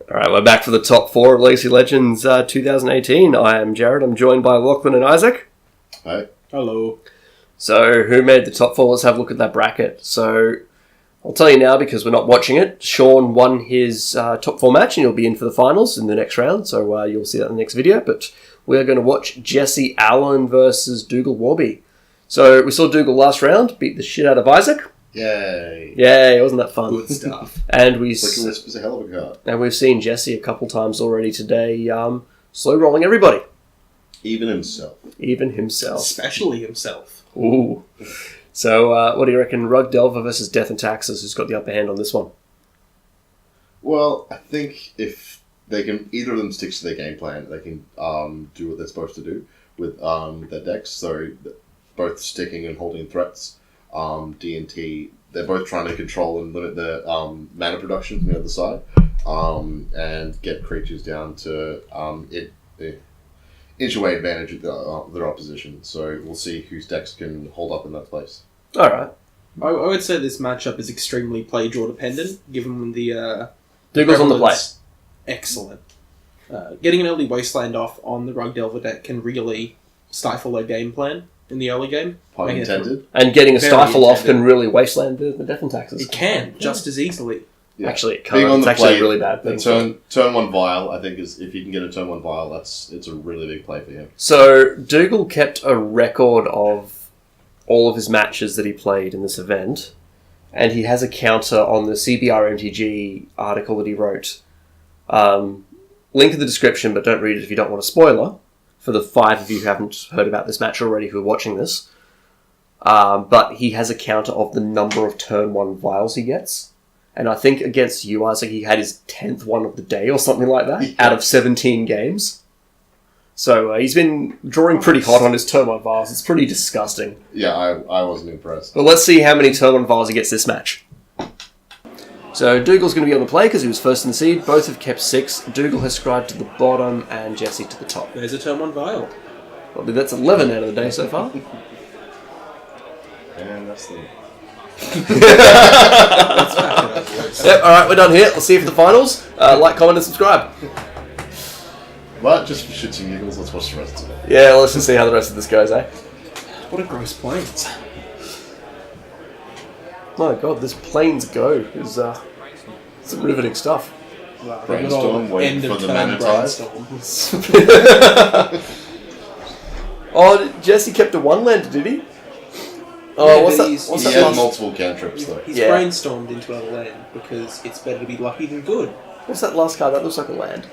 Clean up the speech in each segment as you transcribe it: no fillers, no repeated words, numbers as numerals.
Alright, we're back for the top 4 of Legacy Legends 2018. I am Jared, I'm joined by Lachlan and Isaac. Hi. Hello. So, who made the top 4? Let's have a look at that bracket. So, I'll tell you now because we're not watching it. Sean won his top 4 match and he'll be in for the finals in the next round, so you'll see that in the next video. But we're going to watch Jesse Allen versus Dougal Warby. So, we saw Dougal last round, beat the shit out of Isaac. Yay. Yay, wasn't that fun? Good stuff. And Flicking Wisp was a hell of a card. And we've seen Jesse a couple times already today, slow rolling everybody. Even himself. Even himself. Especially himself. Ooh. So, what do you reckon? Rug Delver versus Death and Taxes, who's got the upper hand on this one? Well, I think if they can, either of them sticks to their game plan, they can do what they're supposed to do with their decks. So, both sticking and holding threats. D&T, they're both trying to control and limit their mana production from the other side, and get creatures down to inch away advantage of their opposition. So we'll see whose decks can hold up in that place. Alright. I would say this matchup is extremely play-draw dependent, given the... Dougal's on the play. Excellent. Getting an early Wasteland off on the Rug Delver deck can really stifle their game plan in the early game. Pun intended. And getting a Very stifle off intended. can really wasteland the Death and Taxes. It can, just as easily. Yeah. Actually, it Being can't. on It's the actually play, a really bad thing. the turn 1 Vial, I think, is if you can get a turn 1 Vial, it's a really big play for him. So, Dougal kept a record of all of his matches that he played in this event, and he has a counter on the CBR MTG article that he wrote. Link in the description, but don't read it if you don't want a spoiler, for the 5 of you who haven't heard about this match already who are watching this. But he has a counter of the number of turn 1 vials he gets. And I think against you, Isaac, he had his 10th one of the day or something like that, out of 17 games. So he's been drawing pretty hot on his turn 1 vials. It's pretty disgusting. Yeah, I wasn't impressed. But let's see how many turn 1 vials he gets this match. So Dougal's going to be on the play because he was first in the seed. Both have kept 6. Dougal has scribed to the bottom and Jesse to the top. There's a turn 1 Vial. Well, that's 11 out of the day so far. And that's the... Let's back it up, boys. Yep, alright, we're done here. We'll see you for the finals. Like, comment and subscribe. But just for shits and giggles, let's watch the rest of it. Yeah, let's just see how the rest of this goes, eh? What a gross planes. My god, this Planes Go is some riveting stuff. Wow, Brainstorm, waiting for the mana ties. Oh, Jesse kept a 1-lander, did he? Oh, Yeah, what's but that? he's- What's He that had last? multiple cantrips, though. He's Yeah. brainstormed into another land because it's better to be lucky than good. What's that last card? That looks like a land.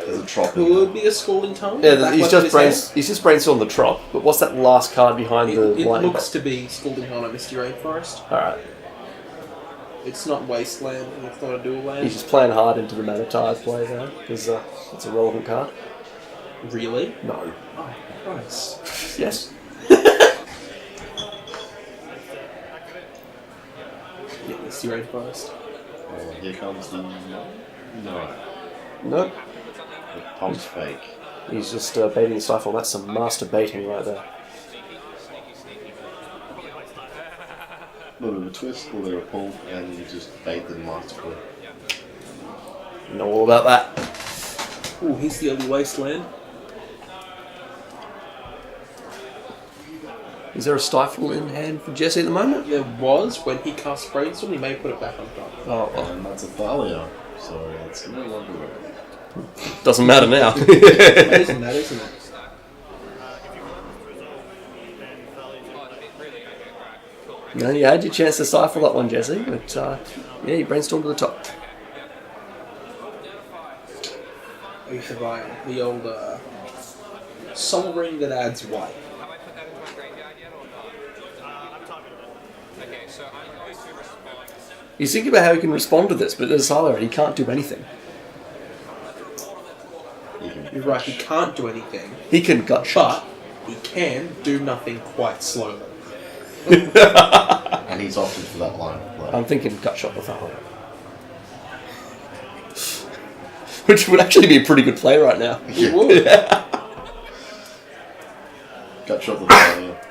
There's a trop. Could be a Scalding Tongue. Yeah, back he's left just of his hand. he's just brainstormed the trop. But what's that last card behind the It lightning looks bolt? to be Scalding Tongue at Misty Rainforest. All right, It's not Wasteland, and it's not a dual land. he's just playing hard into the mana tide play there because it's a relevant card. Really? No. Oh, Christ. Yes. Yeah, Misty Rainforest. Here comes the... No. Nope. The pump's fake. He's just baiting the stifle. That's some master baiting right there. A little bit of a twist, a little bit of a pull, and you just bait the masterfully. You know all about that. Ooh, here's the early Wasteland. Is there a stifle in hand for Jesse at the moment? There was, when he cast Brainstorm, he may put it back on top. Oh, well, And that's a Thalia, so it's no longer relevant. doesn't matter now. That isn't that, isn't it? No, you had your chance to stifle that one, Jesse, but yeah, you brainstormed to the top. We survived the old Soul Ring that adds white. He's thinking about how he can respond to this, but as Siler, he can't do anything. You're right, he can't do anything, He can gut shot. but he can do nothing quite slowly. And he's opted for that line of play. I'm thinking gut shot with Siler. Which would actually be a pretty good play right now. He would. Gut shot the Thalia.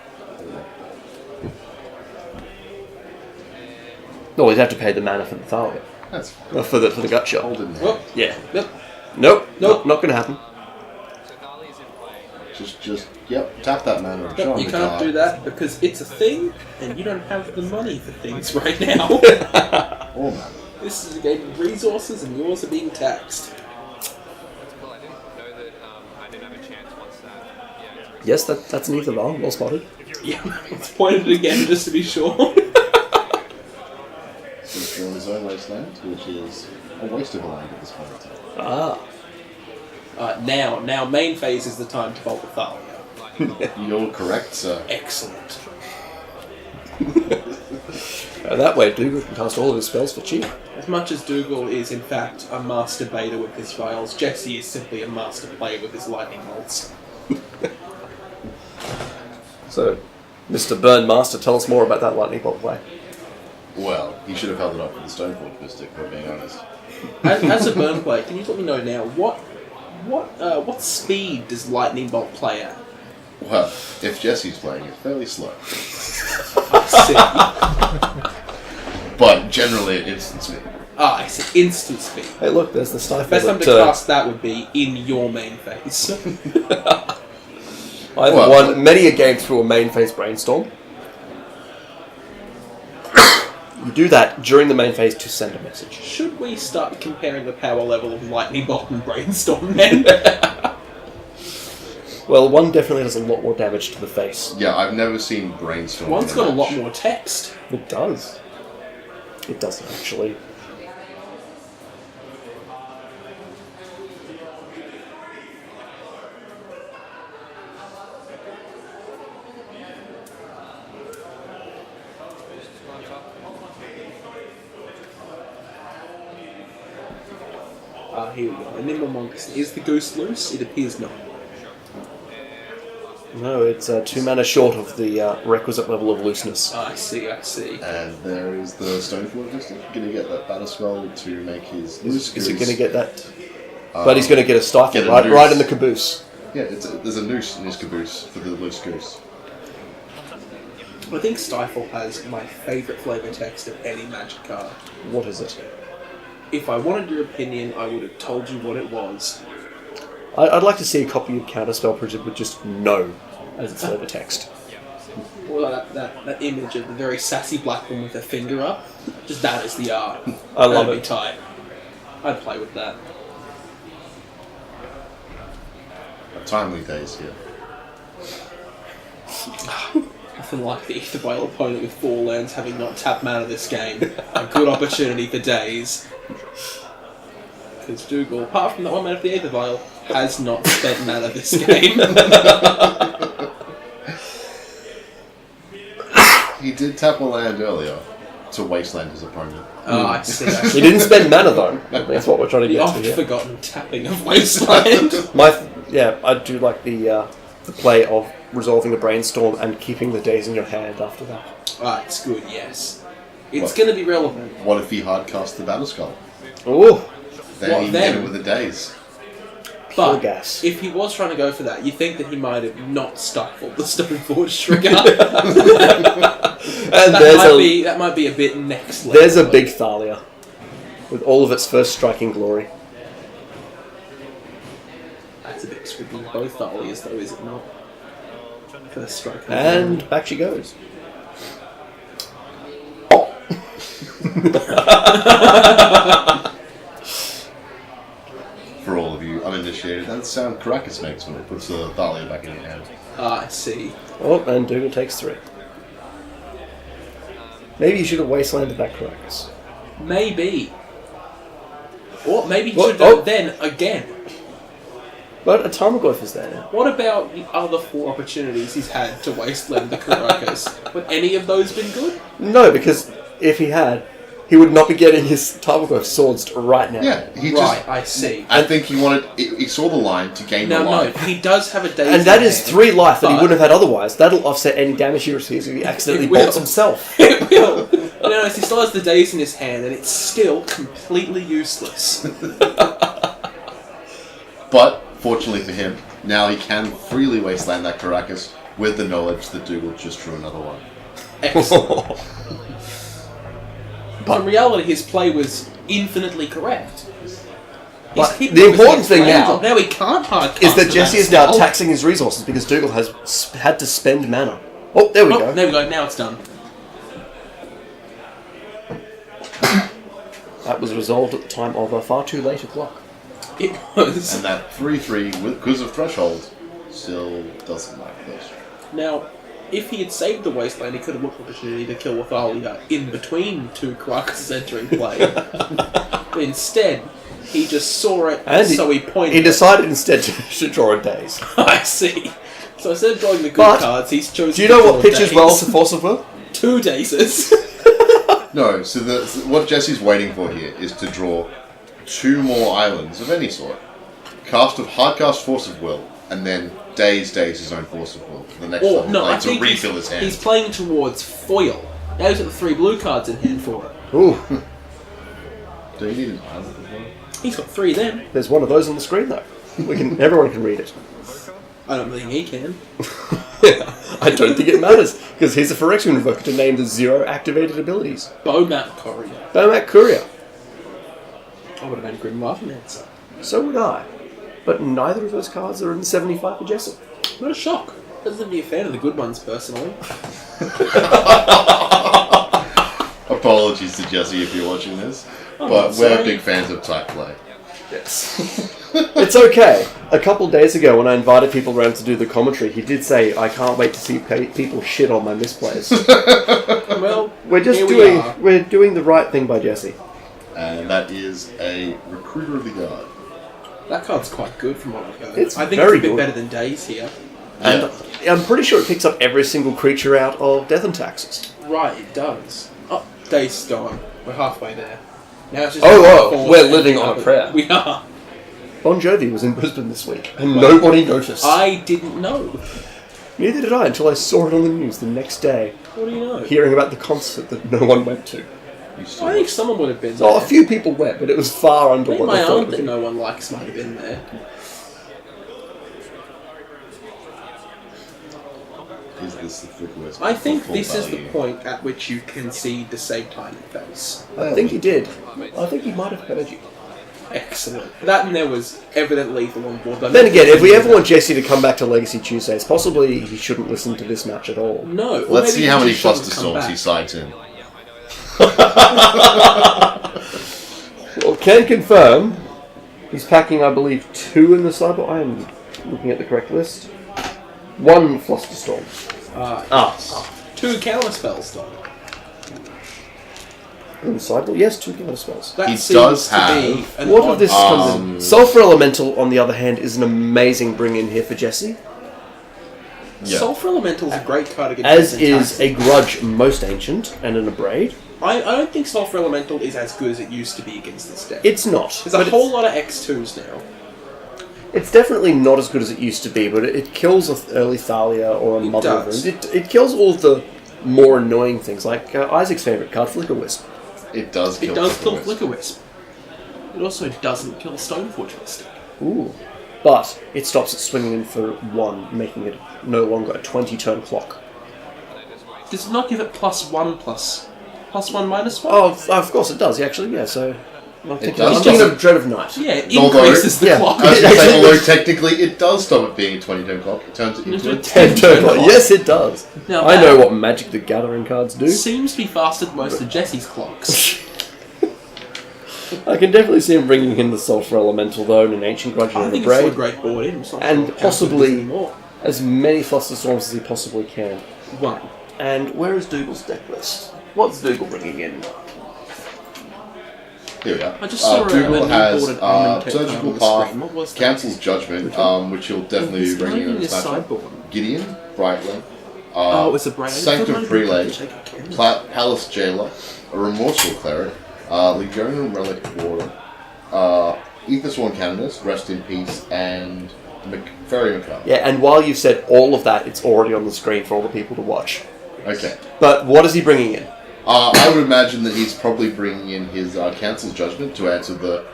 No, he'd have to pay the mana for the Thalia. That's fine. For the gut shot. Hold it now. Well, Yeah. yep. Nope. Nope. Not going to happen. Yep, tap that man or show him You the can't card. do that because it's a thing, and you don't have the money for things right now. Oh, man. This is a game of resources, and yours are being taxed. Yes, that's an ether bar. Well spotted. Yeah, let's point it again just to be sure. He's drawn his own wasteland, which is a waste of a land at this point in time. Ah. Now, main phase is the time to bolt the Thalia. You're correct, sir. Excellent. That way, Dougal can cast all of his spells for cheap. As much as Dougal is in fact a master baiter with his vials, Jesse is simply a master player with his lightning bolts. So, Mr. Burn Master, tell us more about that lightning bolt play. Well, he should have held it up with the Stoneforge Mystic, if we're being honest. As a burn player, can you let me know now what speed does lightning bolt play at? Well, if Jesse's playing, it's fairly slow. I see. But generally, it's instant speed. Ah, I see. Instant speed. Hey, look, there's the stifle. Best time to cast that would be in your main phase. I've won many a game through a main phase brainstorm. You do that during the main phase to send a message. Should we start comparing the power level of lightning bolt and brainstorm then? Well, one definitely does a lot more damage to the face. Yeah, I've never seen Brainstorm. One's in a got a lot match. more text. It does. It doesn't actually. Here we go. A nimble monk. Is the goose loose? It appears not. No, it's 2 mana short of the requisite level of looseness. I see. And there is the Stoneforge Mystic. Going to get that battle spell to make his loose Is he goose. going to get that? But he's going to get a stifle get a right noose. in the caboose. Yeah, there's a noose in his caboose for the loose goose. I think Stifle has my favourite flavour text of any magic card. What is it? If I wanted your opinion, I would have told you what it was. I'd like to see a copy of Counterspell printed with just no as its flavor text. Well, that image of the very sassy black one with her finger up, just that is the art. I love That'd it. be tight. I'd play with that. Timely days here. Nothing like the Ether Vial opponent with 4 lands having not tapped mana this game. A good opportunity for days. Because Dougal, apart from that 1 mana of the Ether Vial, has not spent mana this game. He did tap a land earlier to wasteland his opponent. Oh, I see. He didn't spend mana though. That's what we're trying to The get to oft here. forgotten tapping of Wasteland. I do like the play of resolving a brainstorm and keeping the days in your hand after that. It's good, yes. It's What? going to be relevant. What if he hardcast the battle skull? Ooh, Then What he then? get it with the days. pure But gas. if he was trying to go for that, you think that he might have not stifled the Stoneforge trigger. And that might be a bit next level. there's a big Thalia with all of its first striking glory. That's a bit scribbling both Thalias, though, is it not? First strike. And back she goes. For all of you uninitiated, that's the sound Caracas makes when it puts the Thalia back in your hand. I see. Oh, and Dougal takes 3. Maybe you should have wastelanded that Caracas. Maybe. Or maybe he What? should have done it then again. But a Tarmogoyf is there now. What about the other 4 opportunities he's had to wasteland the Caracas? Would any of those been good? No, because if he had, he would not be getting his Tarmogoyf swords right now. Yeah, he Right, just. I see. I think he wanted. He saw the line to gain the No, life. he does have a daisy. And that is hand, 3 life that he but- wouldn't have had otherwise. That'll offset any damage he receives if he accidentally It will. bolts himself. It will. You know, he still has the daze in his hand, and it's still completely useless. But fortunately for him, now he can freely wasteland that Caracas with the knowledge that Dougal just drew another one. Excellent. But in reality, his play was infinitely correct. But the important thing now he can't hard is that Jesse is now taxing his resources because Dougal has had to spend mana. Oh, there we go. There we go. Now it's done. That was resolved at the time of a far too late o'clock. It was. And that 3-3, because of threshold, still doesn't like this. Now, if he had saved the Wasteland, he could have looked for opportunity to kill Wathalia in between two Karakas entering play. But instead, he just saw it, and so he pointed. He decided instead to draw a daze. I see. So instead of drawing the good cards, he's chosen. Do you know what pitches well to Force of Will? 2 dazes. No, so what Jesse's waiting for here is to draw 2 more islands of any sort. Hardcast Force of Will, and then daze his own Force of Will. For the next one, I to think refill his hand. He's playing towards foil. Now he's got the 3 blue cards in hand for it. Ooh. Do you need an island as well? He's got 3 then. There's one of those on the screen though. Everyone can read it. I don't think he can. I don't think it matters, because he's a Phyrexian Invoker to name the 0 activated abilities. Bowmat Courier. Bowmat Courier. I would have been Grim Waffenancer. So would I. But neither of those cards are in 75 for Jesse. What a shock. Doesn't be a fan of the good ones, personally. Apologies to Jesse if you're watching this, but we're big fans of type play. Yes. It's okay. A couple days ago, when I invited people around to do the commentary, he did say, "I can't wait to see people shit on my misplays." Well, we're doing the right thing by Jesse. And that is a Recruiter of the Guard. That card's quite good from what I've heard. I think it's a bit good. better than Daze here. And I'm pretty sure it picks up every single creature out of Death and Taxes. Right, it does. Oh, Daze's gone. We're halfway there. Now it's just we're living on a prayer. We are. Bon Jovi was in Brisbane this week, and nobody noticed. I didn't know. Neither did I until I saw it on the news the next day. What do you know? Hearing about the concert that no one went to. I think someone would have been there. Oh, a few people went, but it was far under what my they thought aunt that no one likes might have been there. Is this the Flickworth? I think this is the point at which you concede the save time face. I think he did. I think he might have heard you. Excellent. That and there was evident lethal on board. Then again, if we ever want Jesse to come back to Legacy Tuesdays, possibly he shouldn't listen to this match at all. No. Let's see how many Fluster Storms he sides in. Well, can confirm he's packing, I believe, 2 in the sideboard. I am looking at the correct list. 1 Fluster Storm. 2 counter spells, though. In the sideboard? Yes, 2 counter spells. That he does have. What of this comes in? Sulphur Elemental, on the other hand, is an amazing bring-in here for Jesse. Yeah. Sulphur Elemental is a great card against. As is a Grudge Most Ancient and an Abrade. I don't think Sulphur Elemental is as good as it used to be against this deck. It's not. There's a whole lot of X2s now. It's definitely not as good as it used to be, but it kills an early Thalia or a Mother of Runes. It kills all of the more annoying things, like Isaac's favourite card, Flicker Wisp. It does kill Flicker Wisp. It also doesn't kill Stoneforge Mystic. Ooh. But it stops it swinging in for 1, making it no longer a 20-turn clock. Does it not give it +1/+1 -1? Oh, of course it does, actually, yeah, so... I'm does. thinking of Dread of Night. Yeah, it increases the clock. Although technically it does stop it being a 20-turn clock. It turns it into a 10-turn clock. Yes, it does. Now, I know what Magic the Gathering cards do. Seems to be faster than most of Jesse's clocks. I can definitely see him bringing in the Sulphur Elemental, though, and an Ancient Grudge and a Braid. It's a great board in. And possibly as many Fluster Storms as he possibly can. 1. And where is Dougal's deck list? What's Dougal bringing in? Here we are. I just saw Dougal has Surgical Path, Council's Judgment, which he'll definitely be bringing in his sideboard. Gideon, Brightling, it's a Braid. Sanctum Prelate, Palace Jailer, a Remorseful Cleric, Legionarian Relic Warder, Aethersworn Canonist, Rest in Peace, and Fairy Macabre. Yeah, and while you've said all of that, it's already on the screen for all the people to watch. Okay. But what is he bringing in? I would imagine that he's probably bringing in his Council's Judgment to answer the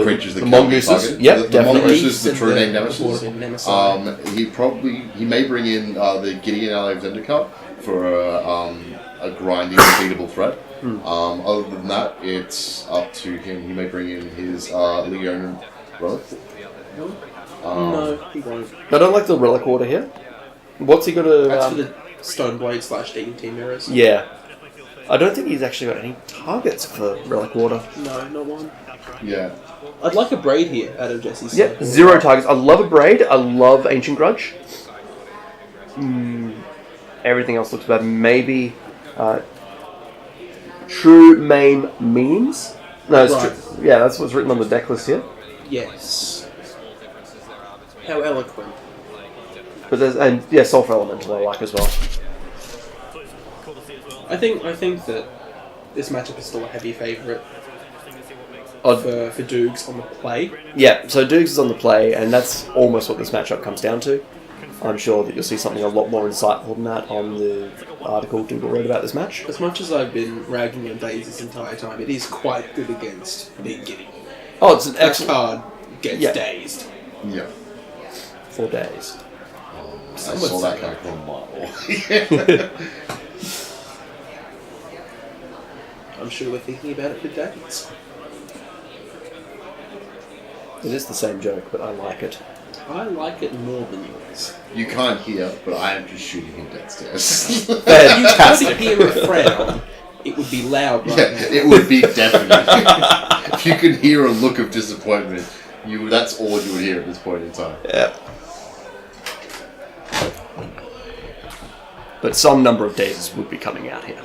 creatures that the can't be mongooses. targeted. Yep, the definitely. mongooses, the true name nemesis. He may bring in the Gideon Alexander Cup for a grinding, unbeatable threat. Other than that, it's up to him. He may bring in his Leon relic. No, he won't. I don't like the relic order here. What's he got to... That's for the Stone Blade / DT mirrors. Yeah. I don't think he's actually got any targets for relic order. No, not one. Yeah. I'd like a braid here out of Jesse's. Yep, 0 targets. I love a braid. I love Ancient Grudge. Everything else looks bad. Maybe True Maim Memes? No, it's Right. true. Yeah, that's what's written on the deck list here. Yes. How eloquent. But there's Sulfur Elemental I like as well. I think that this matchup is still a heavy favourite for Dougs on the play. Yeah, so Dukes is on the play, and that's almost what this matchup comes down to. I'm sure that you'll see something a lot more insightful than that on the article Dougal wrote about this match. As much as I've been ragging on Daze this entire time, it is quite good against Big Giddy. Oh, it's an That excellent... card gets dazed. Yeah. 4 days. I Some saw would that say. coming from a mile. I'm sure we're thinking about it for days. It is the same joke, but I like it. I like it more than yours. You can't hear, but I am just shooting him downstairs. If you could hear a frown, it would be loud right Yeah, now. it would be definite. If you could hear a look of disappointment, that's all you would hear at this point in time. Yeah. But some number of days would be coming out here.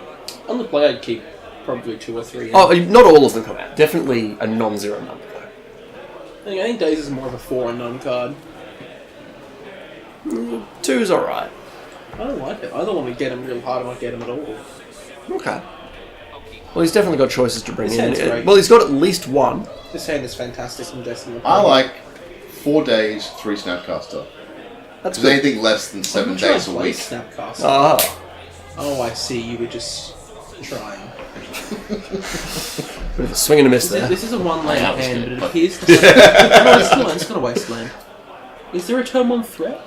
On the play, I'd keep probably 2 or 3. Oh, not all of them come out. Definitely a non-zero number, though. I think Daze is more of a 4 and none card. 2's alright. I don't like it. I don't want to get him real hard. I don't get him at all. Okay. Well, he's definitely got choices to bring His in. hand's great. Well, he's got at least one. This hand is fantastic from Destiny. I like 4 days, 3 Snapcaster. That's Is there good. anything less than 7 days a week? Snapcast. Ah. Oh, I see. You were just trying. Bit of a swing and a miss there. This is a 1 land that was hand, good, but it appears to have... No, it's still it's got a wasteland. Is there a turn 1 threat?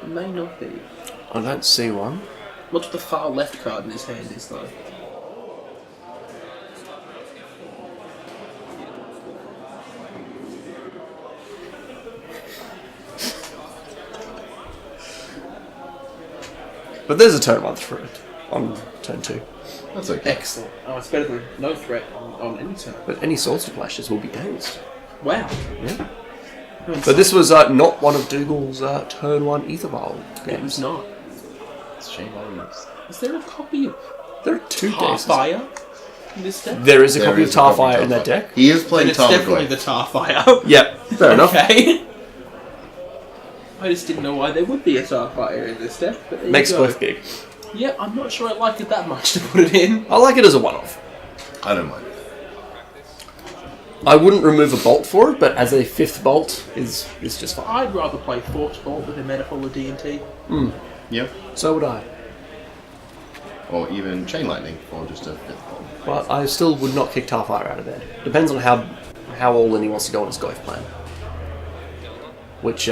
It may not be. I don't see one. What's the far left card in his hand is, though? But there's a turn 1 threat on turn 2. That's okay. Excellent. Oh, it's better than no threat on any turn. But any Soulstone Flashes will be dazed. Wow. Yeah. But this was not one of Dougal's turn 1 Ether Vial It was games. not. It's shame on you. Is there a copy of There are 2 dazes. Starfire in this deck? There is a There copy of is a copy Tarfire of in that Tarfire. deck. He is Then playing it's definitely Tarmogoyf. the Starfire. Yep, fair enough. Okay. I just didn't know why there would be a Starfire in this deck, but there Makes you go. both big. Yeah, I'm not sure I like it that much to put it in. I like it as a one-off. I don't mind. I wouldn't remove a bolt for it, but as a 5th bolt is just fine. I'd rather play Force Bolt with a Metaphor or D&T. Yep. So would I. Or even Chain Lightning for just a 5th ball. But I still would not kick Tarfire out of bed. Depends on how all in he wants to go on his Goyf plan. Which,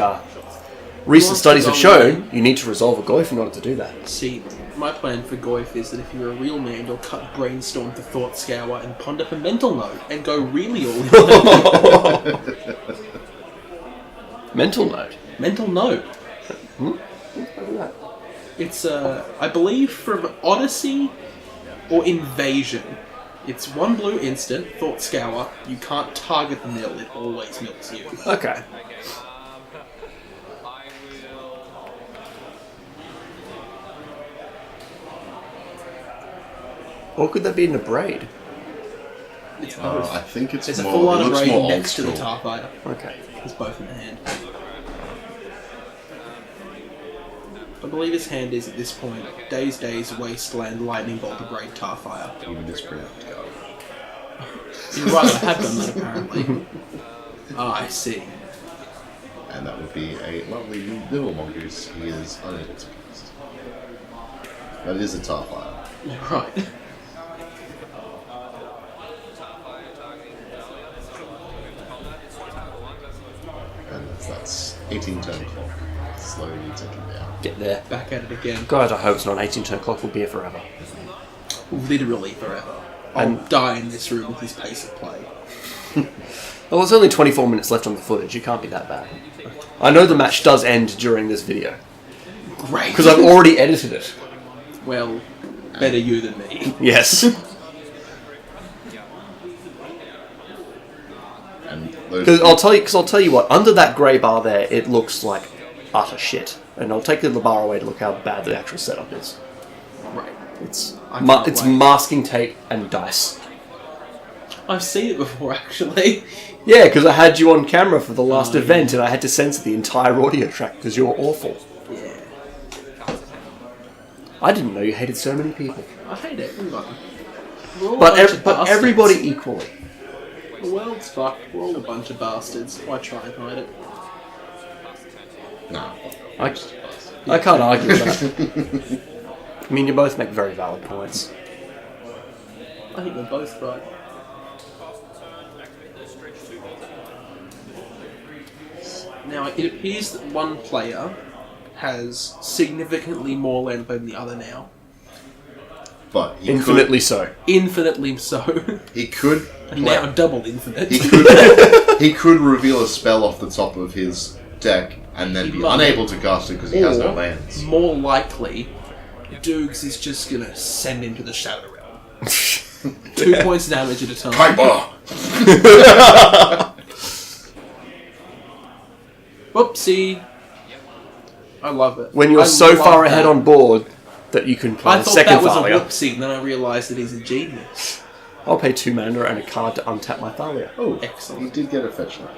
recent Wants studies to have go shown you need to resolve a Goyf in order to do that. See, my plan for Goyf is that if you're a real man, you'll cut Brainstorm to Thought Scour and ponder for Mental Note and go really all in. Mental note. Mental Note. Look at that. It's, I believe, from Odyssey or Invasion. It's 1 blue instant, Thought Scour. You can't target the mill, it always milks you. Okay. Or could that be in a braid? It's both. I think it's There's a more. full It on looks braid more old next to the school. Tarfire. Okay. It's both in the hand. I believe his hand is at this point Days, Wasteland, Lightning Bolt, Braid, Tarfire. Even mispronounced. You'd rather have done that, apparently. Ah, I see. And that would be a lovely little mongoose. He is unable to cast. That is a Tarfire. Right. And that's 18 turn clock. slowly ticking down. Get there. Back at it again. God, I hope it's not an 18-turn clock. Will be here forever. Literally forever. I'll die in this room with this pace of play. Well, there's only 24 minutes left on the footage. It can't be that bad. I know the match does end during this video. Great. Because I've already edited it. Well, better you than me. Yes. And Because I'll tell you what, under that grey bar there, it looks like utter shit. And I'll take the bar away to look how bad the actual setup is. Right. It's can't wait. masking tape and dice. I've seen it before, actually. Yeah, because I had you on camera for the last event, and I had to censor the entire audio track because you were awful. Yeah. I didn't know you hated so many people. I hate everyone. We're all a But bunch of bastards. everybody equally. The world's fucked. We're all a bunch of bastards. Why try and hide it? Nah. I can't argue with that. I mean, you both make very valid points. I think we're both right. Now, it appears that one player has significantly more land than the other now. But he Infinitely so. Infinitely so. He could. And now double infinite. He could reveal a spell off the top of his deck and then He be might. unable to cast it because he has no Or, lands. more likely, Dougs is just gonna send him to the Shadow Realm. 2 points damage at a time. Hyper! Whoopsie. I love it. When you're I so love far ahead that. on board that you can play I a thought second that was Thalia. a whoopsie, and then I realised that he's a genius. I'll pay 2 mana and a card to untap my Thalia. Oh, he Excellent. did get a fetch land.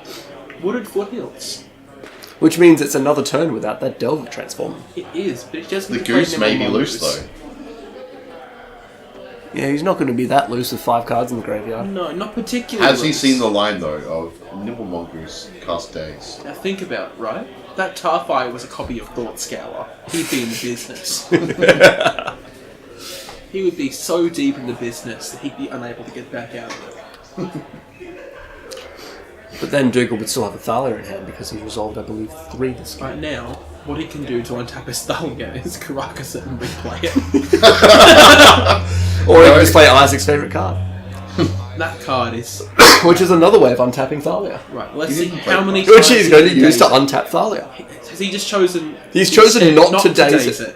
Wooded Foothills. Which means it's another turn without that Delver transform. It is, but it just The goose may be loose though. Yeah, he's not going to be that loose with 5 cards in the graveyard. No, not particularly. Has he loose. seen the line though of Nibble Mongoose cast days? Now think about it, right? That Tarfire was a copy of Thought Scour. He'd be in the business. He would be so deep in the business that he'd be unable to get back out of it. But then Dougal would still have a Thalia in hand because he resolved, I believe, 3 this game. Right now, what he can do to untap his Thalia is Caracas it and replay it. Or he can just play Isaac's favourite card. That card is... Which is another way of untapping Thalia. Right, let's You see didn't how play many Which times he's going to he use to daze it. untap Thalia. Has he just chosen... He's chosen instead not to daze it?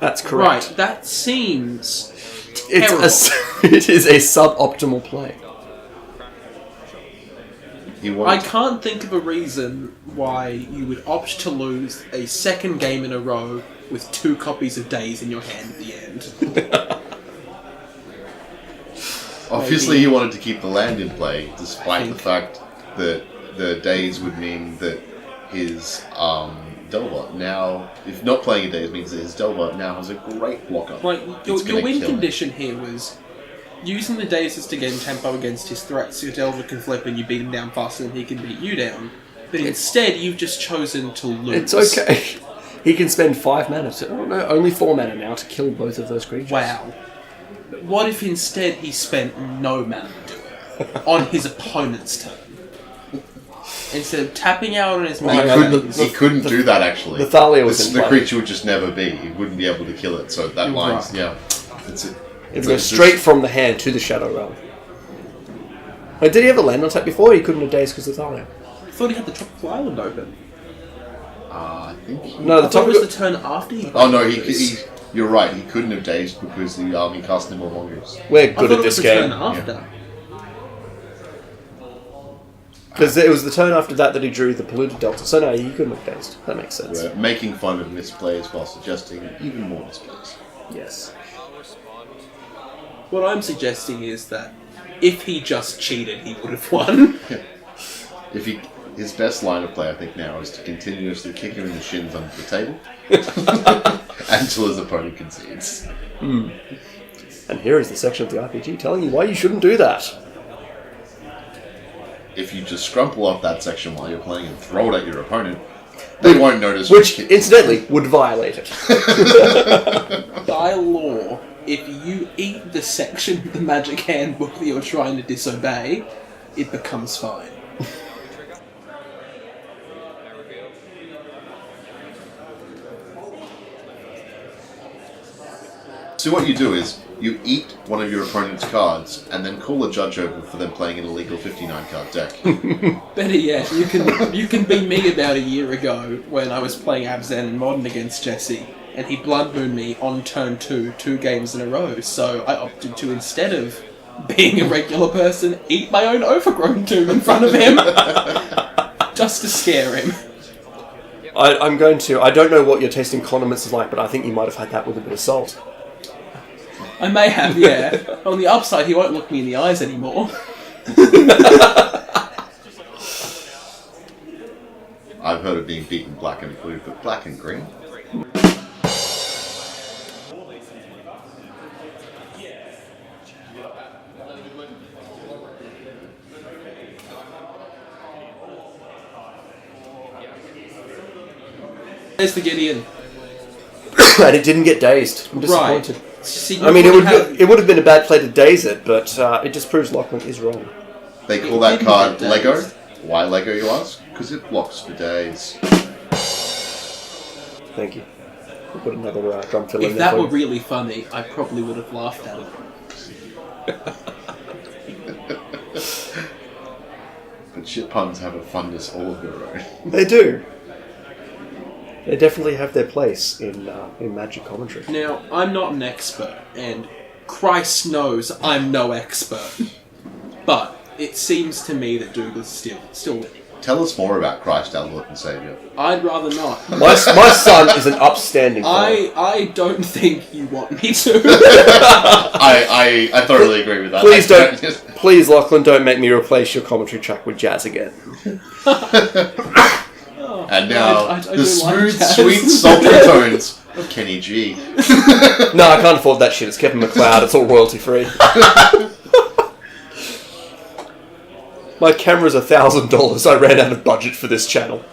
That's Right, correct. that seems... It's it is a suboptimal play. He I wanted can't think of a reason why you would opt to lose a second game in a row with 2 copies of Days in your hand at the end. Obviously, he wanted to keep the land in play, despite the fact that the days would mean that his Delver now, if not playing a days, means that his Delver now has a great blocker. Like, It's your gonna win kill him. condition here was using the Dazes to gain tempo against his threats so your Delver can flip and you beat him down faster than he can beat you down. But instead, you've just chosen to lose. It's okay. He can spend 5 mana to... Oh no, only 4 mana now to kill both of those creatures. Wow. But what if instead he spent no mana to do it on his opponent's turn? Instead of tapping out on his He mana couldn't, days, he couldn't do that actually. the Thalia was in the play. creature would just never be. He wouldn't be able to kill it. So that You're line's right. yeah. It's It would go straight from the hand to the Shadow Realm. Did he ever land on tap before? He couldn't have dazed because of Thalia. I thought he had the Tropical Island open. I think. No, the I thought it was top the turn after he... Oh no, he. You're right. He couldn't have dazed because the army cast Nimble Mongoose. We're I good thought at it this was the game. turn after. Because it was the turn after that he drew the polluted delta. So no, he couldn't have dazed. That makes sense. We're making fun of misplays while suggesting even more misplays. Yes. What I'm suggesting is that if he just cheated, he would have won. If he, his best line of play, I think now, is to continuously kick him in the shins under the table until his opponent concedes. And here is the section of the RPG telling you why you shouldn't do that. If you just scrumple off that section while you're playing and throw it at your opponent, they won't notice. Which, you incidentally, would violate it. By law, if you eat the section of the Magic Handbook that you're trying to disobey, it becomes fine. So what you do is you eat one of your opponent's cards and then call a judge over for them playing an illegal 59 card deck. Better yet, you can be me about a year ago when I was playing Abzan and Modern against Jesse, and he blood mooned me on turn 2 games in a row. So I opted to, instead of being a regular person, eat my own overgrown tomb in front of him, just to scare him. I'm going to... I don't know what your taste in condiments is like, but I think you might have had that with a bit of salt. I may have, yeah. On the upside, he won't look me in the eyes anymore. I've heard of being beaten black and blue, but black and green? There's the Gideon. And it didn't get dazed. I'm disappointed. Right. See, I mean, it would have been a bad play to daze it, but it just proves Lachlan is wrong. They call that card Lego. Why Lego, you ask? Because it blocks for days. Thank you. We'll put another drum fill in If there. that were really funny, I probably would have laughed at it. But shit puns have a funness all of their own. They do. They definitely have their place in Magic commentary. Now, I'm not an expert, and Christ knows I'm no expert. But it seems to me that Dougal's still winning. Tell us more about Christ, our Lord and Saviour. I'd rather not. My son is an upstanding fellow. I don't think you want me to. I thoroughly agree with that. Please, Lachlan, don't make me replace your commentary track with jazz again. And now, I the do smooth, like sweet, sultry tones of Kenny G. No, I can't afford that shit. It's Kevin McLeod. It's all royalty free. My camera's $1,000. I ran out of budget for this channel.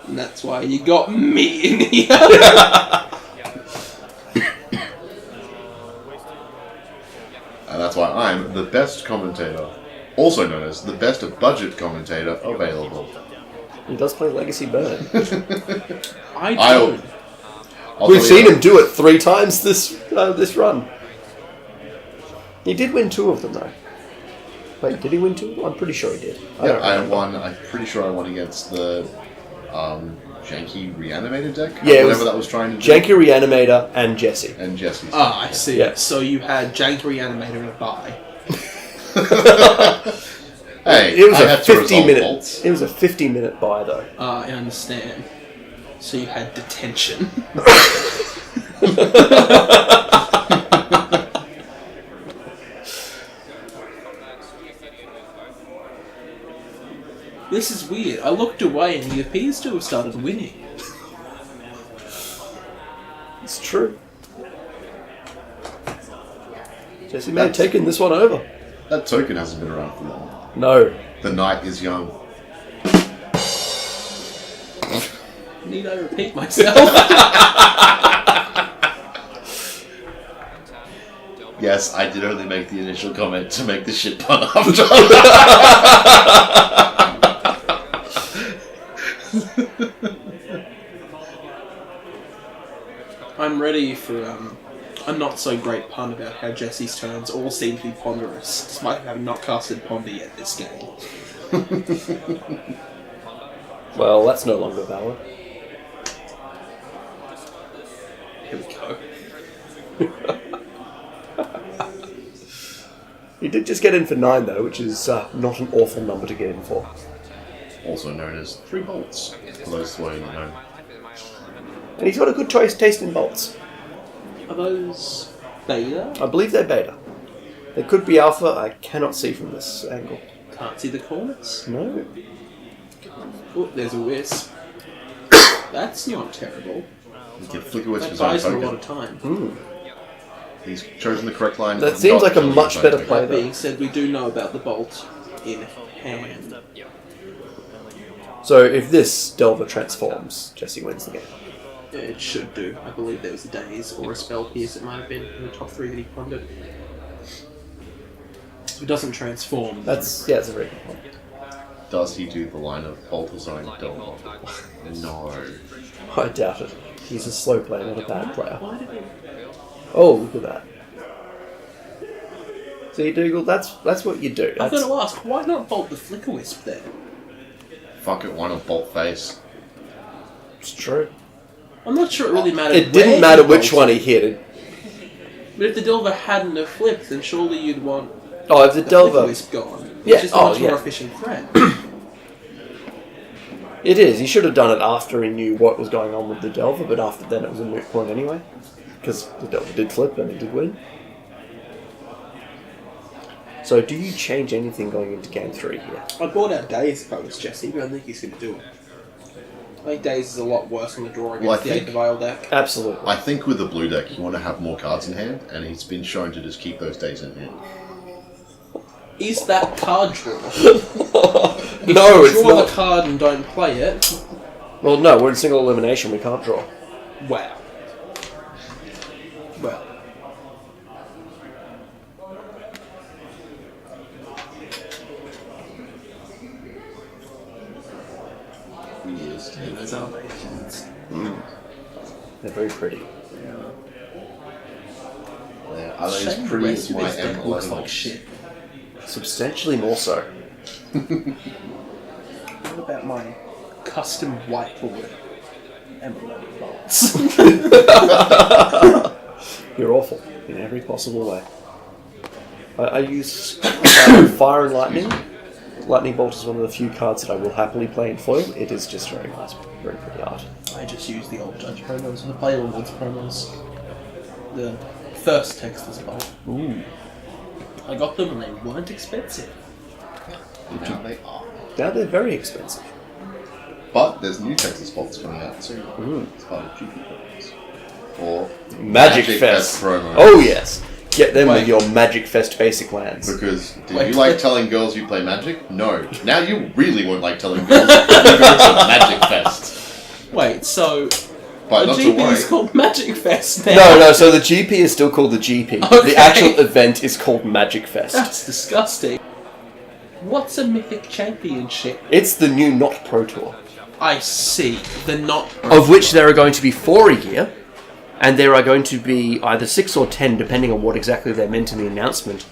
And that's why you got me in here. And that's why I'm the best commentator, also known as the best budget commentator available. He does play Legacy Burn. I don't. We've seen him do it 3 times this run. He did win 2 of them, though. Wait, did he win 2? I'm pretty sure he did. I won. I'm pretty sure I won against the Janky Reanimator deck. Yeah, whatever that was trying to do. Janky Reanimator and Jesse. And Jesse's. Ah, I see. Yeah. So you had Jank Reanimator and a buy. Hey, It was I a had to resolve 50-minute. bolts. It was a 50-minute buy, though. Ah, I understand. So you had detention. This is weird. I looked away and he appears to have started winning. It's true. Jesse may have taken this one over. That token hasn't been around for long. No. The night is young. Need I repeat myself? Yes, I did only make the initial comment to make the shit pun after. I'm ready for a not so great pun about how Jesse's turns all seem to be ponderous, despite having not casted Ponder yet this game. Well, that's no longer valid. Here we go. He did just get in for 9, though, which is not an awful number to get in for. Also known as 3 bolts, for those who don't know. And he's got a good taste in bolts. Are those beta? I believe they're beta. They could be alpha. I cannot see from this angle. Can't see the corners. No. Oh, there's a wisp. That's not terrible. You can flicker with That his own buys him a token. lot of time. He's chosen the correct line. That and seems not like a chosen much his own better token. play. That being said, we do know about the bolt in hand. So if this Delver transforms, Jesse wins the game. It should do. I believe there was a Daze or a Spell Pierce, it might have been in the top 3 that he pondered. If it doesn't transform, That's a very good point. Does he do the line of bolt his own? No. I doubt it. He's a slow player, not a bad player. Why did he... Oh, look at that. See, Dougal, that's what you do. I've got to ask, why not bolt the Flicker Wisp there? Fuck it, why not bolt face? It's true. I'm not sure it really mattered. It didn't matter which one he hit. But if the Delver hadn't have flipped, then surely you'd want Oh, if the Flicker Delver... Wisp gone. Yeah, Which is a much more efficient threat. It is. He should have done it after he knew what was going on with the Delver, but after then it was a moot point anyway. Because the Delver did flip and he did win. So, do you change anything going into Game 3 here? I bought out Daze if I was Jesse, but I don't think he's going to do it. I think Daze is a lot worse on the draw against the Aether Vial deck. Absolutely. I think with the blue deck, you want to have more cards in hand, and he's been shown to just keep those days in hand. Is that card draw? No, If you draw the card and don't play it... Well, no, we're in single elimination, we can't draw. Wow. Well. Yeah, those are patients. They're very pretty. Yeah, are they as Shame the pretty rest as of my this deck looks M11? like shit. Substantially more so. What about my custom whiteboard M11 bolts? You're awful in every possible way. I use Fire and Lightning. Lightning Bolt is one of the few cards that I will happily play in foil. It is just very nice, very pretty art. I just use the old Judge promos, the Player Rewards promos. The first text as well. Ooh. I got them and they weren't expensive. Now they are. Now they're very expensive. But there's new Texas bolts coming out soon. Mm. It's part of GP promos. Or Magic Fest promos. Oh yes. Get them Wait. with your Magic Fest basic lands. Because did Wait. you like telling girls you play Magic? No. Now you really won't like telling girls you go to Magic Fest. Wait, so But the not to GP worry. is called Magic Fest now? No, so the GP is still called the GP. Okay. The actual event is called Magic Fest. That's disgusting. What's a Mythic Championship? It's the new Not Pro Tour. I see. The not... Of which there are going to be 4 a year, and there are going to be either 6 or 10, depending on what exactly they meant in the announcement,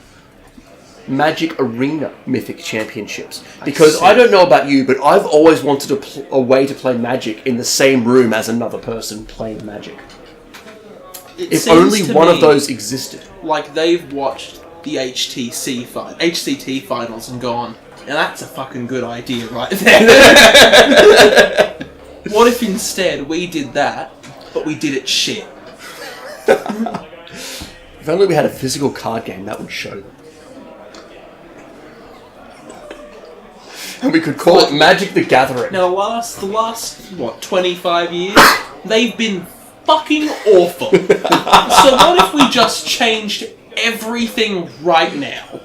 Magic Arena Mythic Championships. Because I don't know about you, but I've always wanted a way to play Magic in the same room as another person playing Magic. If only one of those existed. Like they've watched the HCT finals and gone, now that's a fucking good idea right there. What if instead we did that, but we did it shit? If only we had a physical card game, that would show them. And we could call it Magic the Gathering. Now the last, what, 25 years, they've been fucking awful. So what if we just changed everything right now?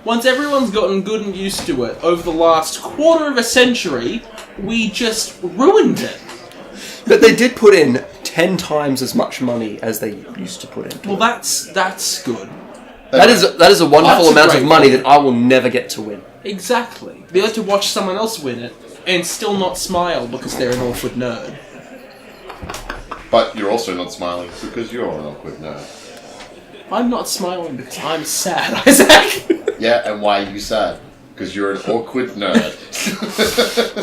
Once everyone's gotten good and used to it, over the last quarter of a century, we just ruined it. But they did put in 10 times as much money as they used to put in. Well, that's good. That is a wonderful That's a amount of great money point. that I will never get to win. Exactly. Be able to watch someone else win it and still not smile because they're an awkward nerd. But you're also not smiling because you're an awkward nerd. I'm not smiling because I'm sad, Isaac. Yeah, and why are you sad? Because you're an awkward nerd.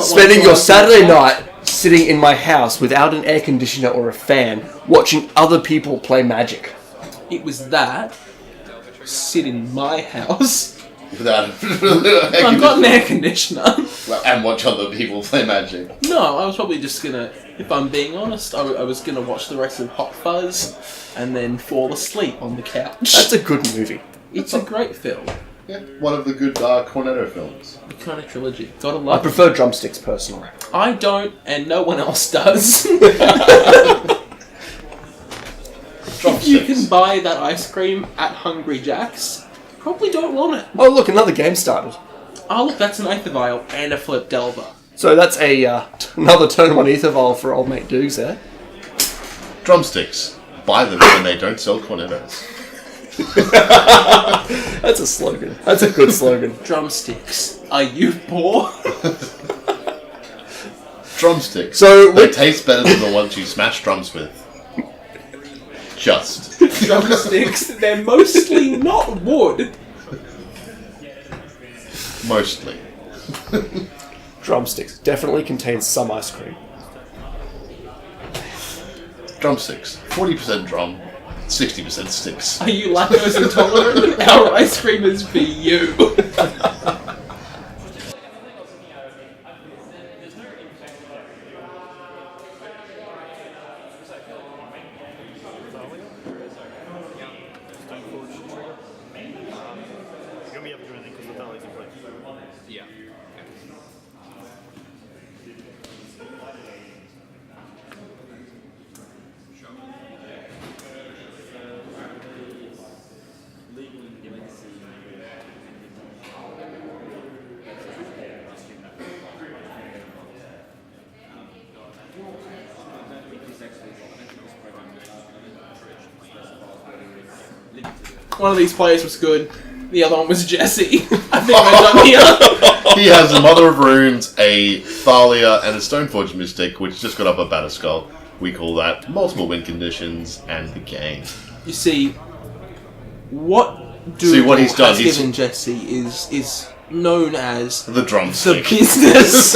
Spending your Saturday night sitting in my house without an air conditioner or a fan, watching other people play Magic. It was that. Sit in my house. Without I've got an air conditioner. and watch other people play Magic. No, I was probably just gonna, if I'm being honest, I was gonna watch the rest of Hot Fuzz and then fall asleep on the couch. That's a good movie. It's a great film. Yeah, one of the good Cornetto films. The kind of trilogy. Gotta I love it. prefer Drumsticks personally. I don't, and no one else does. If you can buy that ice cream at Hungry Jack's, you probably don't want it. Oh look, another game started. Oh look, that's an Aether Vial and a Flip Delver. So that's another turn 1 Aether Vial for old mate Dougs there. Drumsticks. Buy them when they don't sell Cornettos. That's a slogan. That's a good slogan. Drumsticks. Are you poor? Drumsticks. So they taste better than the ones you smash drums with. Just. Drumsticks, they're mostly not wood. Mostly. Drumsticks definitely contains some ice cream. Drumsticks. 40% drum, 60% sticks. Are you lactose intolerant? Our ice cream is for you. One of these players was good. The other one was Jesse. I think we're done here. He has a Mother of Runes, a Thalia, and a Stoneforge Mystic, which just got up a Batterskull. We call that multiple win conditions and the game. You see, what he's done. has given Jesse is known as The drumstick. the business.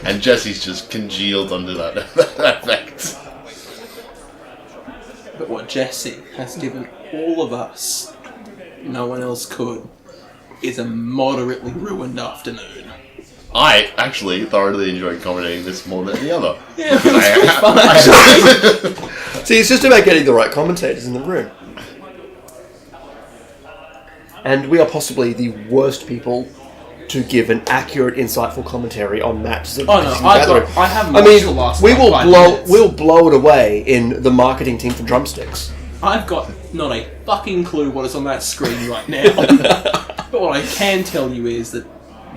And Jesse's just congealed under that effect. But what Jesse has given all of us, no one else could, is a moderately ruined afternoon. I actually thoroughly enjoyed commentating this more than any other. Yeah, it was good fun actually. See, it's just about getting the right commentators in the room. And we are possibly the worst people to give an accurate, insightful commentary on matches. Oh no, I haven't watched the last we will 5 blow minutes. we'll blow it away in the marketing team for Drumsticks. I've got not a fucking clue what is on that screen right now. But what I can tell you is that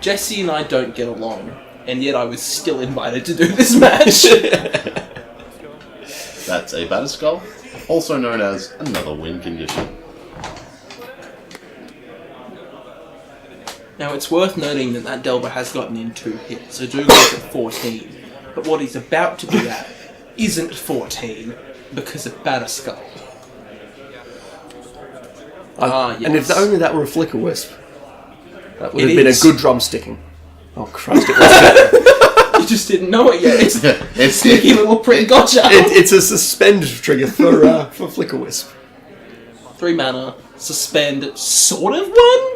Jesse and I don't get along, and yet I was still invited to do this match. That's a Batterskull, also known as another win condition. Now, it's worth noting that Delver has gotten in 2 hits, so Dougal's at 14. But what he's about to be at isn't 14, because of Batterskull. Yes. And if only that were a Flicker Wisp, that would It have been a is. good drumsticking. Oh Christ, it was. You just didn't know it yet. It's a It's sneaky little pre-gotcha. It's a suspend trigger for Flicker Wisp. 3 mana, suspend, sort of one?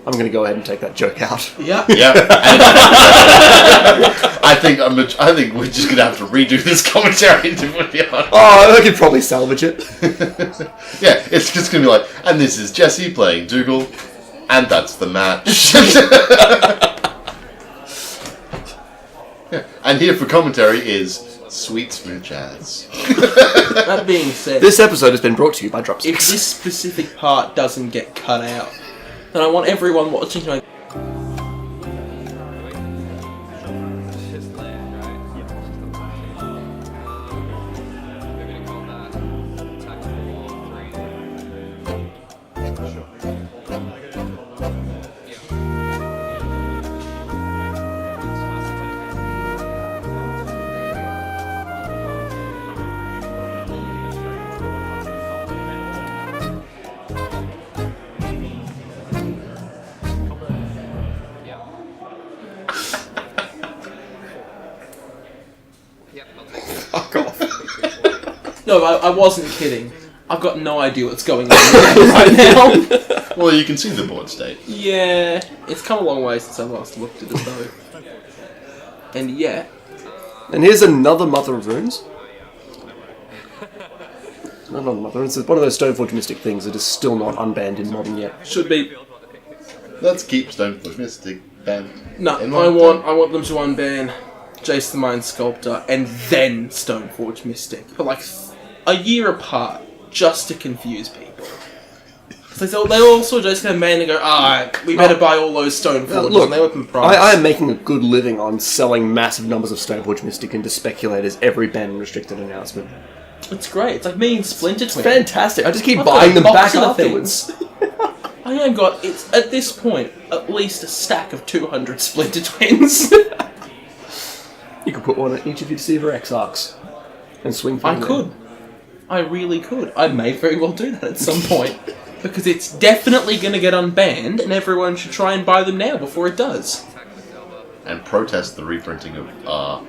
I'm going to go ahead and take that joke out. Yeah. Yeah. I think we're just gonna have to redo this commentary to be honest. Oh, I could probably salvage it. Yeah, it's just gonna be like, and this is Jesse playing Dougal, and that's the match. Yeah. And here for commentary is Sweet Smooth Jazz. That being said, This episode has been brought to you by if Drumsticks. this specific part doesn't get cut out, then I want everyone watching to know. Fuck off. No, I wasn't kidding. I've got no idea what's going on right now. Well, you can see the board state. Yeah, it's come a long way since I last looked at it though. And yeah, And here's another Mother of Runes. Not another Mother of Runes. It's one of those Stoneforge Mystic things that is still not unbanned in Modern yet. should be. Let's keep Stoneforge Mystic banned. No, in I one want them to unban Jace the Mind Sculptor and then Stoneforge Mystic, but like a year apart, just to confuse people. Because they also just kind of man and go, we better buy all those stone forges. Look, and they open price. I am making a good living on selling massive numbers of Stoneforge Mystic into speculators every banned and restricted announcement. It's great. It's like me and Splinter Twin. It's fantastic. I just keep I've buying them got a back box of the afterwards. I have got, it's at this point, at least a stack of 200 Splinter Twins. You could put one at each of your Deceiver X arcs and swing from I could. I really could. I may very well do that at some point. Because it's definitely going to get unbanned, and everyone should try and buy them now before it does. And protest the reprinting of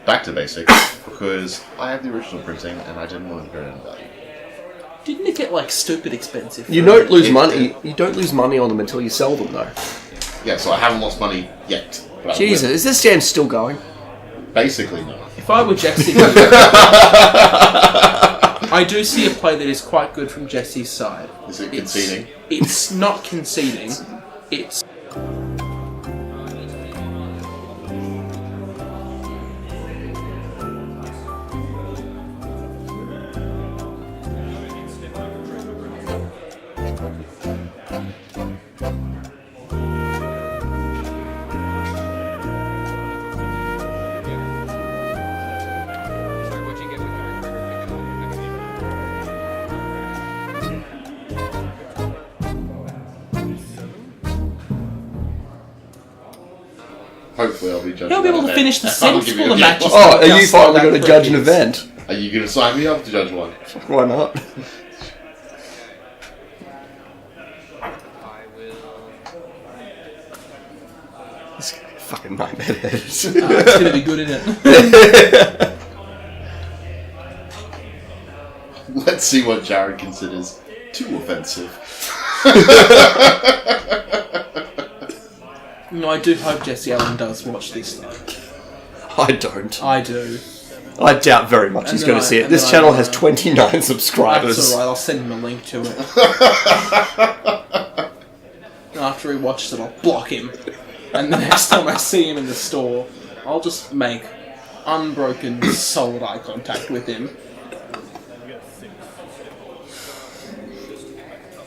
Back to Basics, because I have the original printing and I didn't want to go down value. Didn't it get, like, stupid expensive? You don't lose money. You don't lose money on them until you sell them, though. Yeah, so I haven't lost money yet. But Jesus, is this jam still going? Basically, no. If I were Jesse... I do see a play that is quite good from Jesse's side. Is it conceding? It's not conceding. It's... Hopefully I'll be judging. He'll be able to finish the sentence full of matches. Oh, are you finally going to judge an event? Are you going to sign me up to judge one? Why not? This fucking nightmare head. It's going to be good, isn't it? Let's see what Jared considers too offensive. No, I do hope Jesse Allen does watch this, though. I don't. I do. I doubt very much he's going to see it. This channel has 29 subscribers. That's alright, I'll send him a link to it. After he watches it, I'll block him. And the next time I see him in the store, I'll just make unbroken, solid eye contact with him.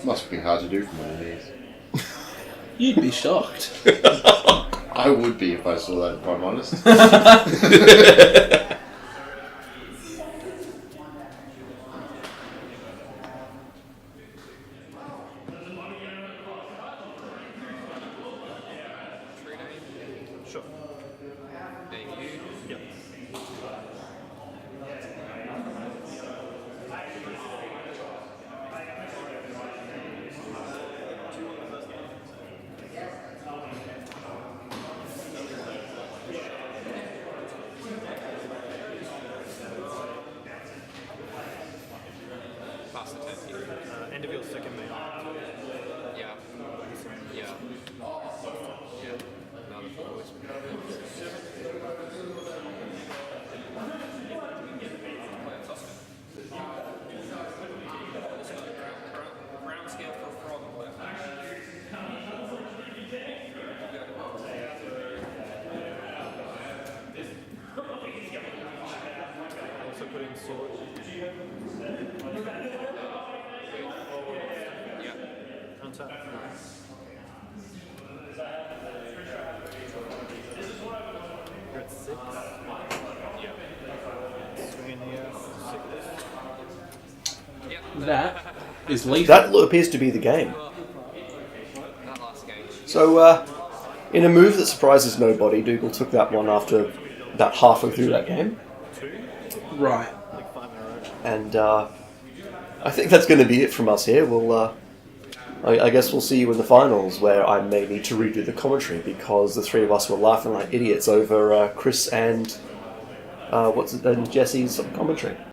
Must be hard to do from one of these. You'd be shocked. I would be if I saw that, if I'm honest. Sure. Debut. Yep. Pass the turkey. End of your second main. Yeah. Yeah. Yeah. Another forward. Ground scale for frog. Also put in sword. Yeah. Untap. You're at 6. Yeah. Swing in here. 6. Yeah. That is lethal. That appears to be the game. That last game. So, in a move that surprises nobody, Dougal took that one after about halfway through that game. Right. Like 5 in a row. And I think that's going to be it from us here. We'll, I guess we'll see you in the finals, where I may need to redo the commentary because the three of us were laughing like idiots over Chris and Jesse's commentary.